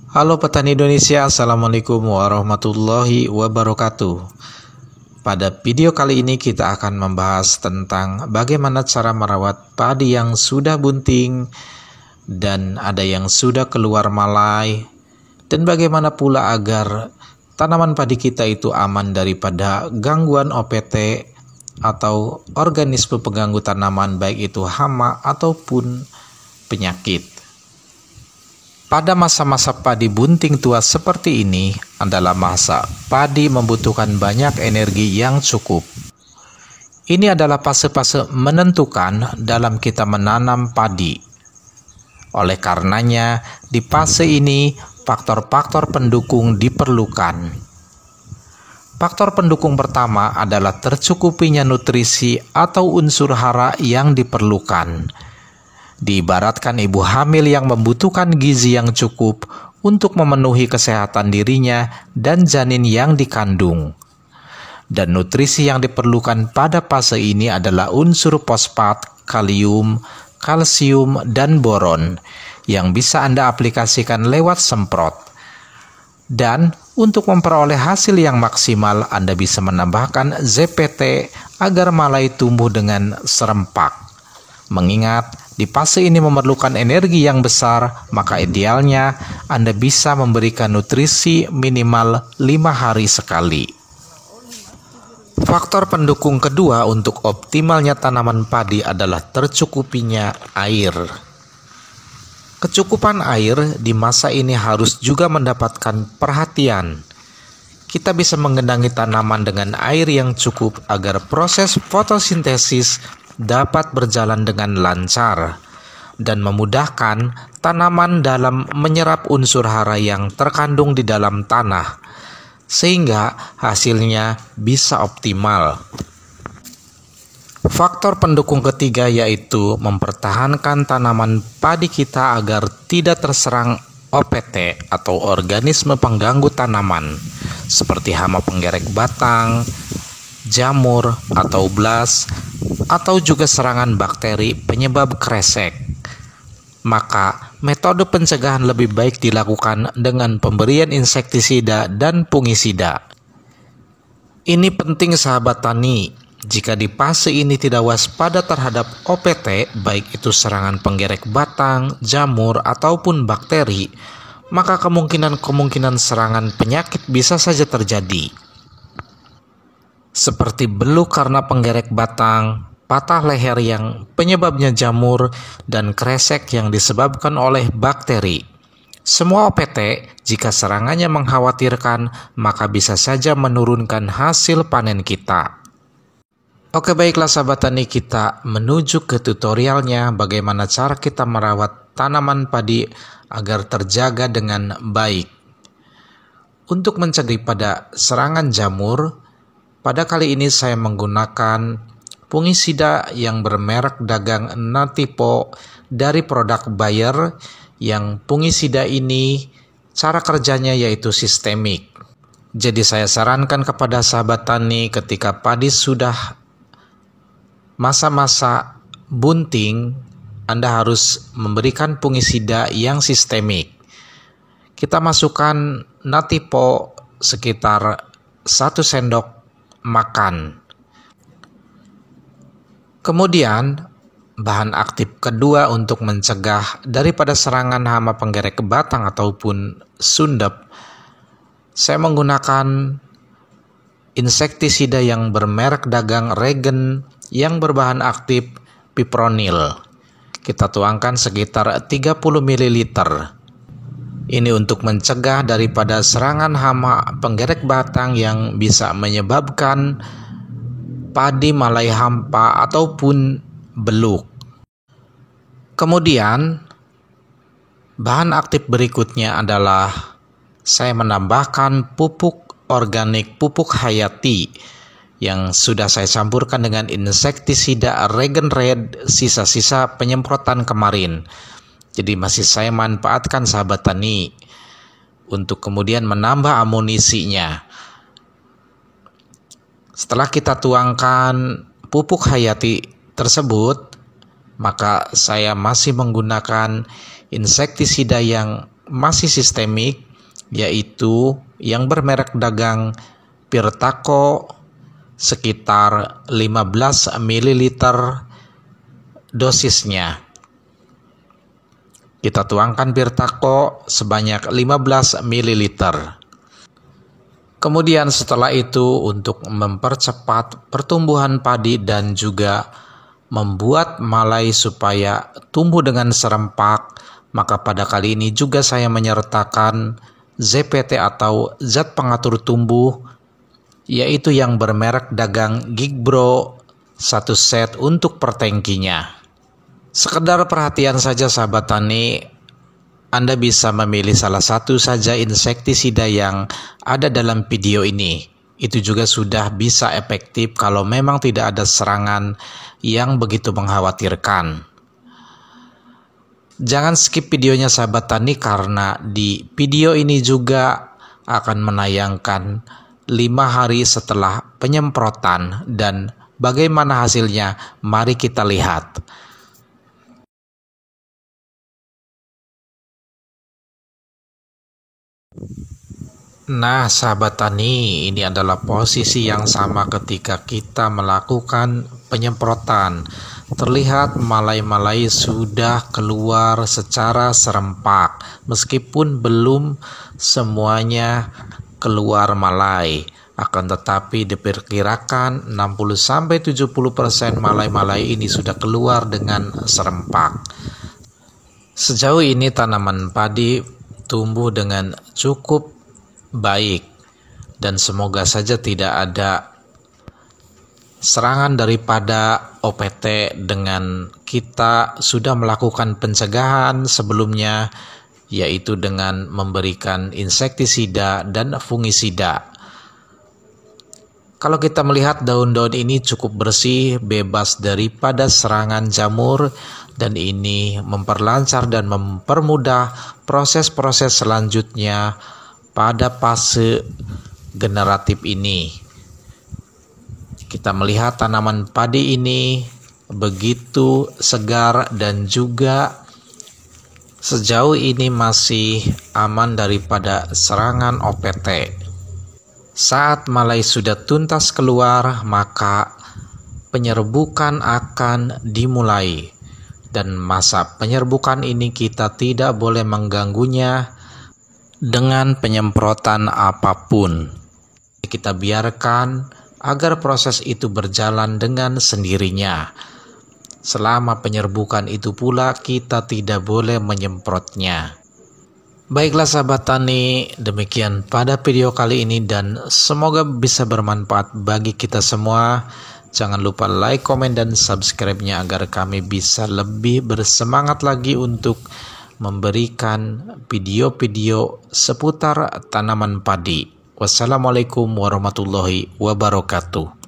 Halo petani Indonesia, Assalamualaikum warahmatullahi wabarakatuh. Pada video kali ini kita akan membahas tentang bagaimana cara merawat padi yang sudah bunting dan ada yang sudah keluar malai, dan bagaimana pula agar tanaman padi kita itu aman daripada gangguan OPT atau organisme pengganggu tanaman, baik itu hama ataupun penyakit. Pada masa-masa padi bunting tua seperti ini adalah masa padi membutuhkan banyak energi yang cukup. Ini adalah fase-fase menentukan dalam kita menanam padi. Oleh karenanya, di fase ini faktor-faktor pendukung diperlukan. Faktor pendukung pertama adalah tercukupinya nutrisi atau unsur hara yang diperlukan. Diibaratkan ibu hamil yang membutuhkan gizi yang cukup untuk memenuhi kesehatan dirinya dan janin yang dikandung. Dan nutrisi yang diperlukan pada fase ini adalah unsur fosfat, kalium, kalsium, dan boron yang bisa Anda aplikasikan lewat semprot. Dan untuk memperoleh hasil yang maksimal, Anda bisa menambahkan ZPT agar malai tumbuh dengan serempak. Mengingat di fase ini memerlukan energi yang besar, maka idealnya Anda bisa memberikan nutrisi minimal 5 hari sekali. Faktor pendukung kedua untuk optimalnya tanaman padi adalah tercukupinya air. Kecukupan air di masa ini harus juga mendapatkan perhatian. Kita bisa menggenangi tanaman dengan air yang cukup agar proses fotosintesis dapat berjalan dengan lancar dan memudahkan tanaman dalam menyerap unsur hara yang terkandung di dalam tanah, sehingga hasilnya bisa optimal. Faktor pendukung ketiga yaitu mempertahankan tanaman padi kita agar tidak terserang OPT atau organisme pengganggu tanaman seperti hama penggerek batang, jamur atau blas, atau juga serangan bakteri penyebab kresek. Maka metode pencegahan lebih baik dilakukan dengan pemberian insektisida dan fungisida. Ini penting sahabat tani. Jika di fase ini tidak waspada terhadap OPT, baik itu serangan penggerek batang, jamur, ataupun bakteri, maka kemungkinan serangan penyakit bisa saja terjadi. Seperti beluk karena penggerek batang, patah leher yang penyebabnya jamur, dan kresek yang disebabkan oleh bakteri. Semua OPT, jika serangannya mengkhawatirkan, maka bisa saja menurunkan hasil panen kita. Oke, baiklah sahabat tani, kita menuju ke tutorialnya bagaimana cara kita merawat tanaman padi agar terjaga dengan baik. Untuk mencegah pada serangan jamur, pada kali ini saya menggunakan fungisida yang bermerek dagang Natipo dari produk Bayer, yang fungisida ini cara kerjanya yaitu sistemik. Jadi saya sarankan kepada sahabat tani ketika padi sudah masa-masa bunting, Anda harus memberikan fungisida yang sistemik. Kita masukkan Natipo sekitar 1 sendok makan. Kemudian bahan aktif kedua untuk mencegah daripada serangan hama penggerek batang ataupun sundep, saya menggunakan insektisida yang bermerek dagang Regen yang berbahan aktif fipronil. Kita tuangkan sekitar 30 ml. Ini untuk mencegah daripada serangan hama penggerek batang yang bisa menyebabkan padi malai hampa ataupun beluk. Kemudian bahan aktif berikutnya adalah saya menambahkan pupuk organik, pupuk hayati yang sudah saya campurkan dengan insektisida Regen Red sisa-sisa penyemprotan kemarin. Jadi masih saya manfaatkan sahabat tani untuk kemudian menambah amunisinya. Setelah kita tuangkan pupuk hayati tersebut, maka saya masih menggunakan insektisida yang masih sistemik, yaitu yang bermerek dagang Pirtaco sekitar 15 ml dosisnya. Kita tuangkan Pirtaco sebanyak 15 ml. Kemudian setelah itu untuk mempercepat pertumbuhan padi dan juga membuat malai supaya tumbuh dengan serempak, maka pada kali ini juga saya menyertakan ZPT atau zat pengatur tumbuh, yaitu yang bermerek dagang Gigbro 1 set untuk per tangkinya. Sekedar perhatian saja sahabat tani, Anda bisa memilih salah satu saja insektisida yang ada dalam video ini. Itu juga sudah bisa efektif kalau memang tidak ada serangan yang begitu mengkhawatirkan. Jangan skip videonya sahabat tani, karena di video ini juga akan menayangkan 5 hari setelah penyemprotan dan bagaimana hasilnya. Mari kita lihat. Nah sahabat tani, ini adalah posisi yang sama ketika kita melakukan penyemprotan. Terlihat malai-malai sudah keluar secara serempak, meskipun belum semuanya keluar malai. Akan tetapi diperkirakan 60-70% malai-malai ini sudah keluar dengan serempak. Sejauh ini tanaman padi tumbuh dengan cukup baik, dan semoga saja tidak ada serangan daripada OPT dengan kita sudah melakukan pencegahan sebelumnya, yaitu dengan memberikan insektisida dan fungisida. Kalau kita melihat daun-daun ini cukup bersih, bebas daripada serangan jamur, dan ini memperlancar dan mempermudah proses-proses selanjutnya pada fase generatif ini. Kita melihat tanaman padi ini begitu segar dan juga sejauh ini masih aman daripada serangan OPT. Saat malai sudah tuntas keluar, maka penyerbukan akan dimulai, dan masa penyerbukan ini kita tidak boleh mengganggunya dengan penyemprotan apapun. Kita biarkan agar proses itu berjalan dengan sendirinya. Selama penyerbukan itu pula kita tidak boleh menyemprotnya. Baiklah sahabat tani, demikian pada video kali ini dan semoga bisa bermanfaat bagi kita semua. Jangan lupa like, komen, dan subscribe-nya agar kami bisa lebih bersemangat lagi untuk memberikan video-video seputar tanaman padi. Wassalamualaikum warahmatullahi wabarakatuh.